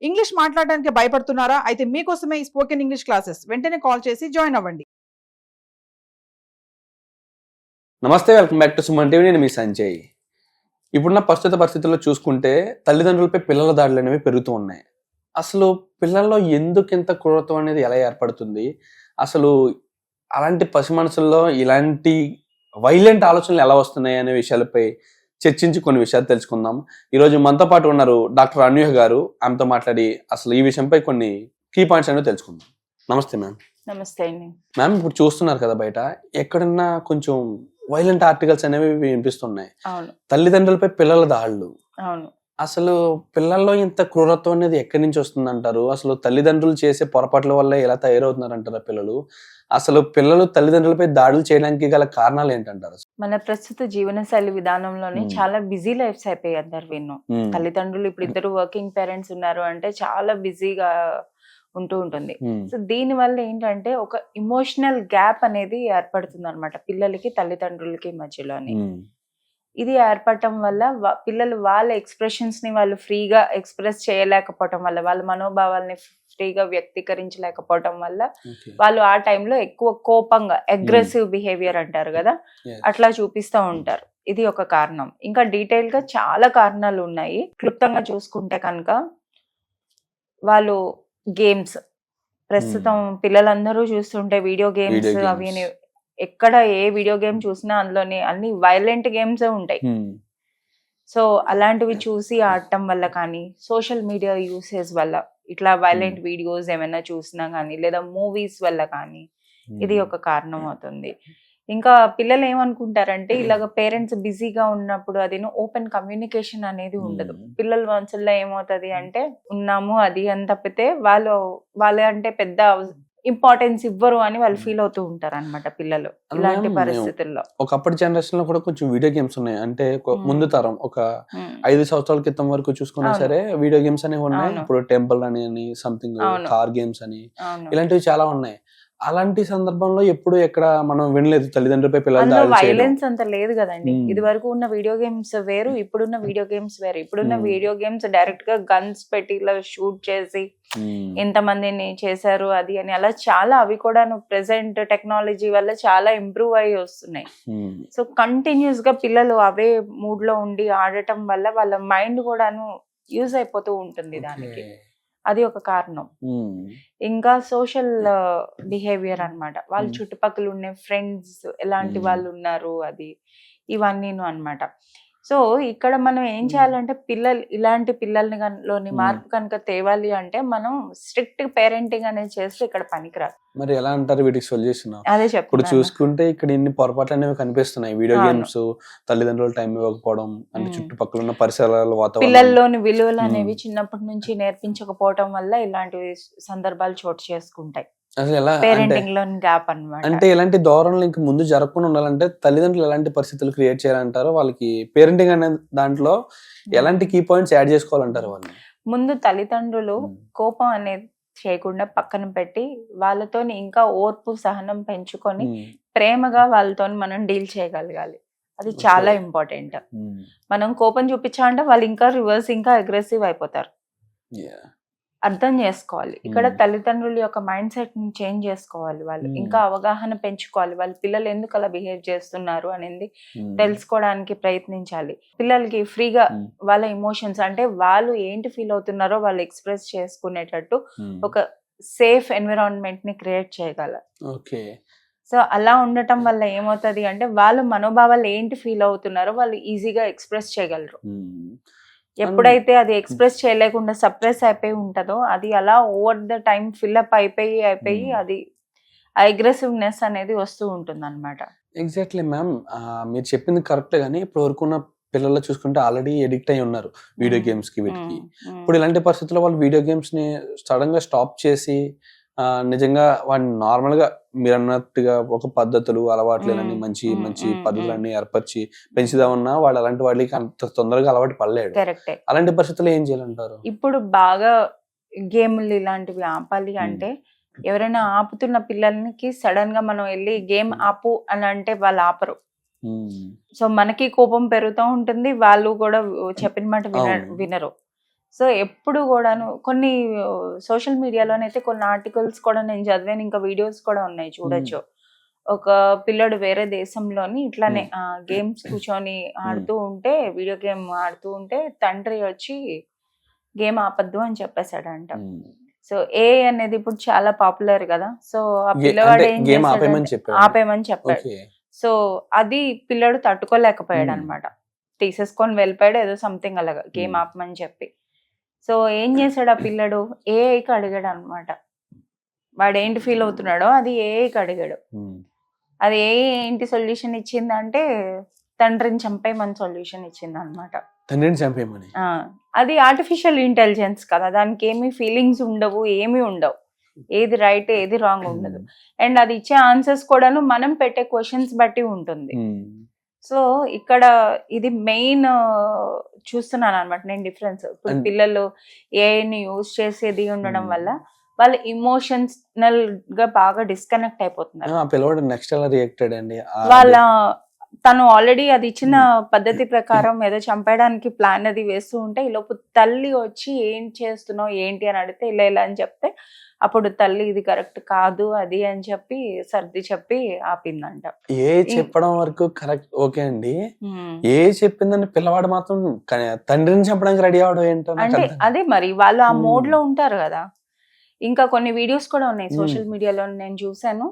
English మాట్లాడడానికి భయపడుతున్నారా? అయితే మీకోసమే ఈ స్పోకెన్ ఇంగ్లీష్ క్లాసెస్. వెంటనే కాల్ చేసి జాయిన్ అవ్వండి. నమస్తే, welcome back to Suman TV. నేను మీ సంజయ్. ఇప్పుడున్న ప్రస్తుత పరిస్థితుల్లో చూసుకుంటే తల్లిదండ్రులపై పిల్లల దాడులు అనేవి పెరుగుతూ ఉన్నాయి. అసలు పిల్లల్లో ఎందుకు ఇంత క్రూరత్వం అనేది ఎలా ఏర్పడుతుంది? అసలు అలాంటి పసి మనసుల్లో ఇలాంటి వైలెంట్ ఆలోచనలు ఎలా వస్తున్నాయి అనే విషయాలపై చర్చించి కొన్ని విషయాలు తెలుసుకుందాం. ఈరోజు మనతో పాటు ఉన్నారు డాక్టర్ అన్యూహ గారు. ఆమెతో మాట్లాడి అసలు ఈ విషయంపై కొన్ని కీ పాయింట్స్ అనేవి తెలుసుకుందాం. నమస్తే మ్యామ్. నమస్తే అండి. మ్యామ్, ఇప్పుడు చూస్తున్నారు కదా బయట ఎక్కడన్నా కొంచెం వైలెంట్ ఆర్టికల్స్ అనేవి వినిపిస్తున్నాయి. అవును, తల్లిదండ్రులపై పిల్లల దాడులు. అవును. అసలు పిల్లల్లో ఇంత క్రూరత్వం అనేది ఎక్కడి నుంచి వస్తుంది అంటారు? అసలు తల్లిదండ్రులు చేసే పొరపాట్ల వల్ల ఎలా తయారవుతున్నారు అంటారా పిల్లలు? అసలు పిల్లలు తల్లిదండ్రులపై దాడులు చేయడానికి గల కారణాలు ఏంటంటారు? మన ప్రస్తుత జీవనశైలి విధానంలోనే చాలా బిజీ లైఫ్స్ అయిపోయాయి అందరు విన్ను. తల్లిదండ్రులు ఇప్పుడు ఇద్దరు వర్కింగ్ పేరెంట్స్ ఉన్నారు అంటే చాలా బిజీగా ఉంటూ ఉంటుంది. సో దీని వల్ల ఏంటంటే ఒక ఇమోషనల్ గ్యాప్ అనేది ఏర్పడుతుంది అనమాట పిల్లలకి తల్లిదండ్రులకి మధ్యలోని. ఇది ఏర్పడటం వల్ల పిల్లలు వాళ్ళ ఎక్స్ప్రెషన్స్ ని వాళ్ళు ఫ్రీగా ఎక్స్ప్రెస్ చేయలేకపోవటం వల్ల, వాళ్ళ మనోభావాల్ని ఫ్రీగా వ్యక్తీకరించలేకపోవటం వల్ల వాళ్ళు ఆ టైంలో ఎక్కువ కోపంగా అగ్రెసివ్ బిహేవియర్ అంటారు కదా, అట్లా చూపిస్తూ ఉంటారు. ఇది ఒక కారణం. ఇంకా డీటెయిల్ గా చాలా కారణాలు ఉన్నాయి. క్లుప్తంగా చూసుకుంటే కనుక వాళ్ళు గేమ్స్, ప్రస్తుతం పిల్లలందరూ చూస్తుంటే వీడియో గేమ్స్ అవి ఎక్కడ ఏ వీడియో గేమ్ చూసినా అందులోనే అన్ని వైలెంట్ గేమ్స్ ఉంటాయి. సో అలాంటివి చూసి ఆడటం వల్ల కానీ, సోషల్ మీడియా యూసేజ్ వల్ల ఇట్లా వైలెంట్ వీడియోస్ ఏమైనా చూసినా కానీ, లేదా మూవీస్ వల్ల కానీ ఇది ఒక కారణం అవుతుంది. ఇంకా పిల్లలు ఏమనుకుంటారంటే ఇలాగ పేరెంట్స్ బిజీగా ఉన్నప్పుడు అది ఓపెన్ కమ్యూనికేషన్ అనేది ఉండదు. పిల్లల మనసుల్లో ఏమవుతుంది అంటే ఉన్నాము అది అని తప్పితే వాళ్ళు అంటే పెద్ద ఇంపార్టెన్స్ ఇవ్వరు అని వాళ్ళు ఫీల్ అవుతూ ఉంటారు అనమాట పిల్లలు ఇలాంటి పరిస్థితుల్లో. ఒకప్పటి జనరేషన్ లో కూడా కొంచెం వీడియో గేమ్స్ ఉన్నాయి. అంటే ముందు తరం ఒక 5 సంవత్సరాల క్రితం వరకు చూసుకున్నా సరే వీడియో గేమ్స్ అనేవి ఉన్నాయి. ఇప్పుడు టెంపుల్ అని సంథింగ్ కార్ గేమ్స్ అని ఇలాంటివి చాలా ఉన్నాయి. అలాంటి సందర్భంలో ఎప్పుడు ఎక్కడ మనం వినలేదు తల్లిదండ్రులపై పిల్లలు వైలెన్స్ అంత లేదు కదండి. ఇది వరకు ఉన్న వీడియో గేమ్స్ వేరు, ఇప్పుడున్న వీడియో గేమ్స్ వేరు. ఇప్పుడున్న వీడియో గేమ్స్ డైరెక్ట్ గా గన్స్ పెట్టి ఇలా షూట్ చేసి ఎంతమందిని చేశారు అది అని అలా చాలా, అవి కూడా ప్రెసెంట్ టెక్నాలజీ వల్ల చాలా ఇంప్రూవ్ అయ్యి వస్తున్నాయి. సో కంటిన్యూస్ గా పిల్లలు అవే మూడ్ లో ఉండి ఆడటం వల్ల వాళ్ళ మైండ్ కూడాను యూజ్ అయిపోతూ ఉంటుంది దానికి. అది ఒక కారణం. ఇంకా సోషల్ బిహేవియర్ అన్నమాట. వాళ్ళ చుట్టుపక్కల ఉండే ఫ్రెండ్స్ ఎలాంటి వాళ్ళు ఉన్నారు అది ఇవన్నీను అన్నమాట. సో ఇక్కడ మనం ఏం చేయాలంటే ఇలాంటి పిల్లల్ని మార్పు కనుక తేవాలి అంటే మనం స్ట్రిక్ట్ పేరెంటింగ్ అనేది చేస్తే ఇక్కడ పనికిరాదు. మరి ఎలా అంటారు వీటికి సొల్యూషన్? అదే ఇప్పుడు చూసుకుంటే ఇక్కడ ఇన్ని పొరపాట్లు అనేవి కనిపిస్తున్నాయి. వీడియో గేమ్స్, తల్లిదండ్రులు టైం ఇవ్వకపోవడం, అంటే చుట్టుపక్కల ఉన్న పరిసరాల వాతావరణం, పిల్లల్లోని విలువలు అనేవి చిన్నప్పటి నుంచి నేర్పించకపోవడం వల్ల ఇలాంటి సందర్భాలు చోటు చేసుకుంటాయి. అసలు ఎలా పేరెంటింగ్ లో గ్యాప్ అన్నమాట. అంటే ఇలాంటి ధోరణులు ఇంక ముందు జరగకుండా ఉండాలంటే తల్లిదండ్రులు ఎలాంటి పరిస్థితులు క్రియేట్ చేయాలంటారు? వాళ్ళకి పేరెంటింగ్ అనే దాంట్లో ఎలాంటి కీ పాయింట్స్ యాడ్ చేసుకోవాలంటారు? వాళ్ళు ముందు తల్లిదండ్రులు కోపం అనేది చేయకుండా పక్కన పెట్టి వాళ్ళతో ఇంకా ఓర్పు సహనం పెంచుకొని ప్రేమగా వాళ్ళతో మనం డీల్ చేయగలగాలి. అది చాలా ఇంపార్టెంట్. మనం కోపం చూపించాలంటే వాళ్ళు ఇంకా రివర్స్ ఇంకా అగ్రెసివ్ అయిపోతారు. అర్థం చేసుకోవాలి. ఇక్కడ తల్లిదండ్రుల యొక్క మైండ్ సెట్ ని చేంజ్ చేసుకోవాలి. వాళ్ళు ఇంకా అవగాహన పెంచుకోవాలి. వాళ్ళ పిల్లలు ఎందుకు అలా బిహేవ్ చేస్తున్నారు అనేది తెలుసుకోవడానికి ప్రయత్నించాలి. పిల్లలకి ఫ్రీగా వాళ్ళ ఎమోషన్స్ అంటే వాళ్ళు ఏంటి ఫీల్ అవుతున్నారో వాళ్ళు ఎక్స్ప్రెస్ చేసుకునేటట్టు ఒక సేఫ్ ఎన్విరాన్మెంట్ ని క్రియేట్ చేయగలరు. సో అలా ఉండటం వల్ల ఏమవుతుంది అంటే వాళ్ళ మనోభావాలు ఏంటి ఫీల్ అవుతున్నారో వాళ్ళు ఈజీగా ఎక్స్ప్రెస్ చేయగలరు. ఎప్పుడైతే అది ఎక్స్ప్రెస్ చేయలేకుండా సప్రెస్ అయిపోయి ఉంటుందో అది అలా ఓవర్ ద టైం ఫిల్అప్ అయిపోయి అది అగ్రెసివ్నెస్ అనేది వస్తూ ఉంటుంది అనమాట. ఎగ్జాక్ట్లీ మ్యామ్, మీరు చెప్పింది కరెక్ట్. గానీ ఇప్పుడు వరకు ఉన్న పిల్లలు చూసుకుంటే ఆల్రెడీ ఎడిక్ట్ అయి ఉన్నారు వీడియో గేమ్స్ కి, వీటికి. ఇప్పుడు ఇలాంటి పరిస్థితుల్లో వాళ్ళు వీడియో గేమ్స్ ని సడన్ గా స్టాప్ చేసి నిజంగా వాడిని నార్మల్ గా మీరు అన్నట్టుగా ఒక పద్ధతులు అలవాట్లేనని మంచి మంచి పద్ధతులన్నీ ఏర్పరిచి పెంచుదామన్నా వాడు అలాంటి వాడికి అంత తొందరగా అలవాటు పడలేడు. అలాంటి పరిస్థితుల్లో ఏం చేయాలంటారు? ఇప్పుడు బాగా గేమ్లు ఇలాంటివి ఆపాలి అంటే ఎవరైనా ఆపుతున్న పిల్లలకి సడన్ గా మనం వెళ్ళి గేమ్ ఆపు అని అంటే వాళ్ళు ఆపరు. సో మనకి కోపం పెరుగుతూ ఉంటుంది, వాళ్ళు కూడా చెప్పిన మాట వినరు. సో ఎప్పుడు కూడాను కొన్ని సోషల్ మీడియాలోనైతే కొన్ని ఆర్టికల్స్ కూడా నేను చదివాను, ఇంకా వీడియోస్ కూడా ఉన్నాయి చూడొచ్చు. ఒక పిల్లడు వేరే దేశంలోని ఇట్లానే గేమ్స్ కూర్చొని ఆడుతూ ఉంటే, వీడియో గేమ్ ఆడుతూ ఉంటే తండ్రి వచ్చి గేమ్ ఆపద్దు అని చెప్పేశాడంట. సో అనేది ఇప్పుడు చాలా పాపులర్ కదా. సో ఆ పిల్లవాడు ఏం ఆపేమని చెప్పాడు. సో అది పిల్లడు తట్టుకోలేకపోయాడు అనమాట, తీసేసుకొని వెళ్ళిపోయాడు ఏదో సంథింగ్ అలాగా గేమ్ ఆపమని చెప్పి. సో ఏం చేశాడు ఆ పిల్లడు, ఏఐకి అడిగాడు అనమాట. వాడు ఏంటి ఫీల్ అవుతున్నాడో అది ఏఐకి అడిగాడు. అది ఏంటి సొల్యూషన్ ఇచ్చిందంటే తండ్రిని చంపేయమని సొల్యూషన్ ఇచ్చింది అనమాట. తండ్రిని చంపేయమని. అది ఆర్టిఫిషియల్ ఇంటెలిజెన్స్ కదా, దానికి ఏమి ఫీలింగ్స్ ఉండవు, ఏమీ ఉండవు, ఏది రైట్ ఏది రాంగ్ ఉండదు. అండ్ అది ఇచ్చే ఆన్సర్స్ కూడాను మనం పెట్టే క్వశ్చన్స్ బట్టి ఉంటుంది. సో ఇక్కడ ఇది మెయిన్ చూస్తున్నాను అనమాట నేను డిఫరెన్స్. ఇప్పుడు పిల్లలు ఏఐని యూజ్ చేసేది ఉండడం వల్ల వాళ్ళు ఇమోషనల్ గా బాగా డిస్కనెక్ట్ అయిపోతున్నారు. నెక్స్ట్ ఎలా రియాక్టెడ్ అండి వాళ్ళ తను ఆల్రెడీ అది ఇచ్చిన పద్ధతి ప్రకారం ఏదో చంపేయడానికి ప్లాన్ అది వేస్తూ ఉంటే ఈ లోపు తల్లి వచ్చి ఏం చేస్తున్నావు ఏంటి అని అడిగితే ఇలా ఇలా అని చెప్తే అప్పుడు తల్లి ఇది కరెక్ట్ కాదు అది అని చెప్పి సర్ది చెప్పి ఆపిందంట. ఏ చెప్పడం వరకు కరెక్ట్ ఓకే అండి, ఏ చెప్పిందని పిల్లవాడు మాత్రం తండ్రిని చంపడానికి రెడీ అవడం ఏంటో అంటే అదే మరి వాళ్ళు ఆ మోడ్ లో ఉంటారు కదా. ఇంకా కొన్ని వీడియోస్ కూడా ఉన్నాయి సోషల్ మీడియాలో నేను చూసాను.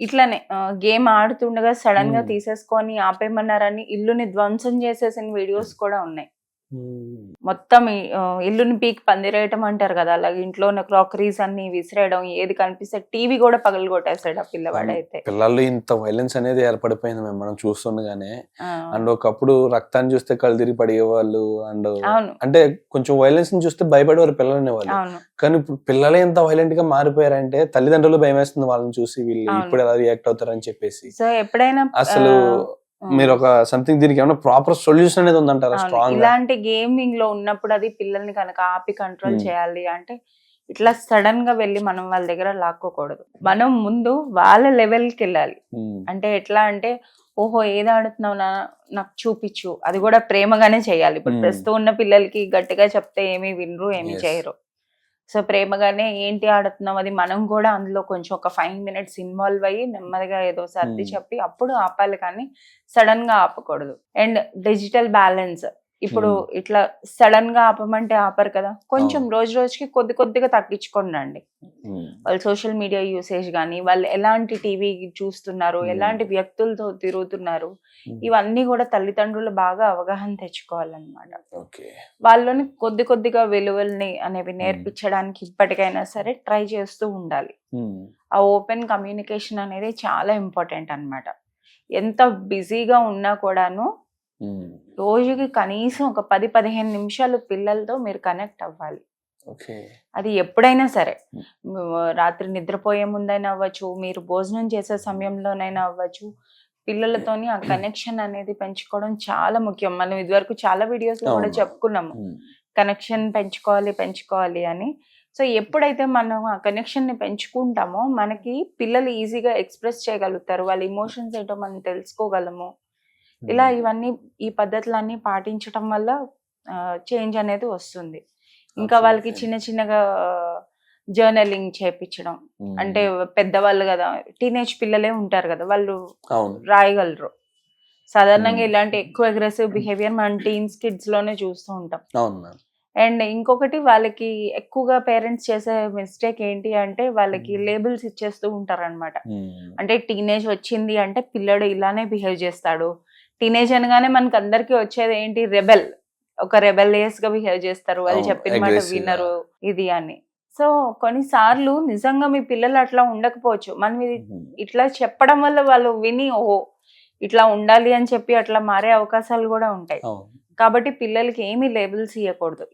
ఇట్లానే గేమ్ ఆడుతుండగా సడన్ గా తీసేసుకొని ఆపేయమన్నారని ఇల్లుని ధ్వంసం చేసేసిన వీడియోస్ కూడా ఉన్నాయి. మొత్తం ఇల్లుని పీకి పందిరేయటం అంటారు కదా, అలాగే ఇంట్లో ఉన్న క్రాకరీస్ అన్ని విసిరేయడం, ఏది కనిపిస్తే టీవీ కూడా పగలు కొట్టేస్తాడు ఆ పిల్లవాడైతే. పిల్లలు ఇంత వైలెన్స్ అనేది ఏర్పడిపోయింది మనం చూస్తుండగానే. అండ్ ఒకప్పుడు రక్తాన్ని చూస్తే కళ్ళు తిరిగి పడేవాళ్ళు, అండ్ అంటే కొంచెం వైలెన్స్ ని చూస్తే భయపడేవారు పిల్లలు అనేవాళ్ళు. కానీ ఇప్పుడు పిల్లలే ఎంత వైలెంట్ గా మారిపోయారంటే తల్లిదండ్రులు భయం వేస్తుంది వాళ్ళని చూసి, వీళ్ళు ఇప్పుడు ఎలా రియాక్ట్ అవుతారని చెప్పేసి. సో ఎప్పుడైనా అసలు మీరు ఒక సంథింగ్ దీనికి ఏమైనా ప్రాపర్ సొల్యూషన్ అనేది ఉందంటారా స్ట్రాంగ్? ఇలాంటి గేమింగ్ లో ఉన్నప్పుడు అది పిల్లల్ని కనుక ఆపి కంట్రోల్ చేయాలి అంటే ఇట్లా సడన్ గా వెళ్ళి మనం వాళ్ళ దగ్గర లాక్కోకూడదు. మనం ముందు వాళ్ళ లెవెల్కి వెళ్ళాలి. అంటే ఎట్లా అంటే ఓహో ఏది ఆడుతున్నావు నాకు చూపించు, అది కూడా ప్రేమగానే చేయాలి. ఇప్పుడు ప్రస్తుతం ఉన్న పిల్లలకి గట్టిగా చెప్తే ఏమీ వినరు, ఏమీ చేయరు. సో ప్రేమగానే ఏంటి ఆడుతున్నాం అది మనం కూడా అందులో కొంచెం ఒక 5 minutes ఇన్వాల్వ్ అయ్యి నెమ్మదిగా ఏదో సర్ది చెప్పి అప్పుడు ఆపాలి, కానీ సడన్ గా ఆపకూడదు. అండ్ డిజిటల్ బ్యాలెన్స్ ఇప్పుడు ఇట్లా సడన్ గా ఆపమంటే ఆపరు కదా, కొంచెం రోజు రోజుకి కొద్దిగా తగ్గించుకోండి. వాళ్ళు సోషల్ మీడియా యూసేజ్ కానీ, వాళ్ళు ఎలాంటి టీవీ చూస్తున్నారు, ఎలాంటి వ్యక్తులతో తిరుగుతున్నారు, ఇవన్నీ కూడా తల్లిదండ్రులు బాగా అవగాహన తెచ్చుకోవాలన్నమాట. వాళ్ళని కొద్దిగా విలువల్ని అనేవి నేర్పించడానికి ఇప్పటికైనా సరే ట్రై చేస్తూ ఉండాలి. ఆ ఓపెన్ కమ్యూనికేషన్ అనేది చాలా ఇంపార్టెంట్ అన్నమాట. ఎంత బిజీగా ఉన్నా కూడాను రోజుకి కనీసం ఒక 10-15 నిమిషాలు పిల్లలతో మీరు కనెక్ట్ అవ్వాలి. అది ఎప్పుడైనా సరే, రాత్రి నిద్రపోయే ముందైనా అవ్వచ్చు, మీరు భోజనం చేసే సమయంలోనైనా అవ్వచ్చు, పిల్లలతోని ఆ కనెక్షన్ అనేది పెంచుకోవడం చాలా ముఖ్యం. మనం ఇదివరకు చాలా వీడియోస్ లో కూడా చెప్పుకున్నాము కనెక్షన్ పెంచుకోవాలి అని. సో ఎప్పుడైతే మనం ఆ కనెక్షన్ ని పెంచుకుంటామో మనకి పిల్లలు ఈజీగా ఎక్స్ప్రెస్ చేయగలుగుతారు, వాళ్ళ ఎమోషన్స్ ఏంటో మనం తెలుసుకోగలము. ఇలా ఇవన్నీ ఈ పద్ధతులన్నీ పాటించడం వల్ల చేంజ్ అనేది వస్తుంది. ఇంకా వాళ్ళకి చిన్నగా జర్నలింగ్ చేపించడం, అంటే పెద్దవాళ్ళు కదా, టీనేజ్ పిల్లలే ఉంటారు కదా, వాళ్ళు రాయగలరు. సాధారణంగా ఇలాంటి ఎక్కువ అగ్రెసివ్ బిహేవియర్ మనం టీన్స్ కిడ్స్ లోనే చూస్తూ ఉంటాం. అండ్ ఇంకొకటి వాళ్ళకి ఎక్కువగా పేరెంట్స్ చేసే మిస్టేక్ ఏంటి అంటే వాళ్ళకి లేబుల్స్ ఇచ్చేస్తూ ఉంటారు అనమాట. అంటే టీనేజ్ వచ్చింది అంటే పిల్లడు ఇలానే బిహేవ్ చేస్తాడు, టీనేజ్ అనగానే మనకు అందరికి వచ్చేది ఏంటి, రెబెల్, ఒక రెబెలియస్ గా బిహేవ్ చేస్తారు, వాళ్ళు చెప్పిన మాట వినరు ఇది అని. సో కొన్నిసార్లు నిజంగా మీ పిల్లలు అట్లా ఉండకపోవచ్చు, మనం ఇట్లా చెప్పడం వల్ల వాళ్ళు విని ఓహో ఇట్లా ఉండాలి అని చెప్పి అట్లా మారే అవకాశాలు కూడా ఉంటాయి. కాబట్టి పిల్లలకి ఏమీ లేబుల్స్ ఇవ్వకూడదు.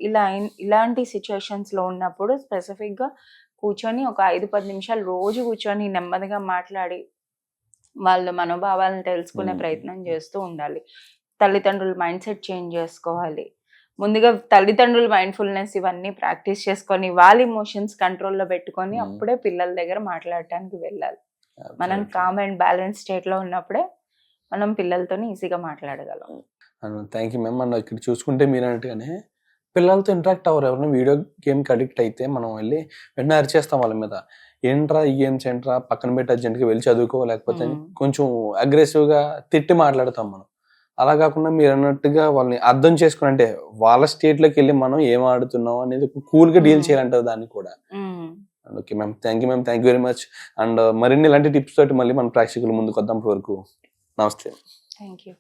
ఇలాంటి సిచ్యువేషన్స్ లో ఉన్నప్పుడు స్పెసిఫిక్ గా కూర్చొని ఒక 5-10 నిమిషాలు రోజు కూర్చొని నెమ్మదిగా మాట్లాడి వాళ్ళ మనోభావాలను తెలుసుకునే ప్రయత్నం చేస్తూ ఉండాలి. తల్లిదండ్రుల మైండ్ సెట్ చేంజ్ చేసుకోవాలి. ముందుగా తల్లిదండ్రుల మైండ్ఫుల్నెస్ ఇవన్నీ ప్రాక్టీస్ చేసుకొని వాళ్ళ ఎమోషన్స్ కంట్రోల్లో పెట్టుకొని అప్పుడే పిల్లల దగ్గర మాట్లాడటానికి వెళ్ళాలి. మనం కామ్ అండ్ బ్యాలెన్స్ స్టేట్ లో ఉన్నప్పుడే మనం పిల్లలతో ఈజీగా మాట్లాడగలం. Thank you ma'am. మనం ఇక్కడ చూసుకుంటే మీరు అన్నట్టుగానే పిల్లలతో ఇంటరాక్ట్ అవ్వరు. ఎవరైనా వీడియో గేమ్కి అడిక్ట్ అయితే మనం వెళ్ళి వెంటనే అరిచేస్తాం వాళ్ళ మీద. ఏంట్రా ఈ గేమ్స్ ఏంట్రా, పక్కన పెట్టి అర్జెంట్గా వెళ్ళి చదువుకో, లేకపోతే కొంచెం అగ్రెసివ్గా తిట్టి మాట్లాడతాం మనం. అలా కాకుండా మీరు అన్నట్టుగా వాళ్ళని అర్థం చేసుకుని, అంటే వాళ్ళ స్టేట్లోకి వెళ్ళి మనం ఏం ఆడుతున్నాం అనేది కూల్గా డీల్ చేయాలంటారు దాన్ని కూడా. Okay ma'am, thank you very much. And మరిన్ని ఇలాంటి టిప్స్ తోటి మళ్ళీ మన ప్రేక్షకుల ముందుకు వద్దాం. వరకు నమస్తే. Thank you.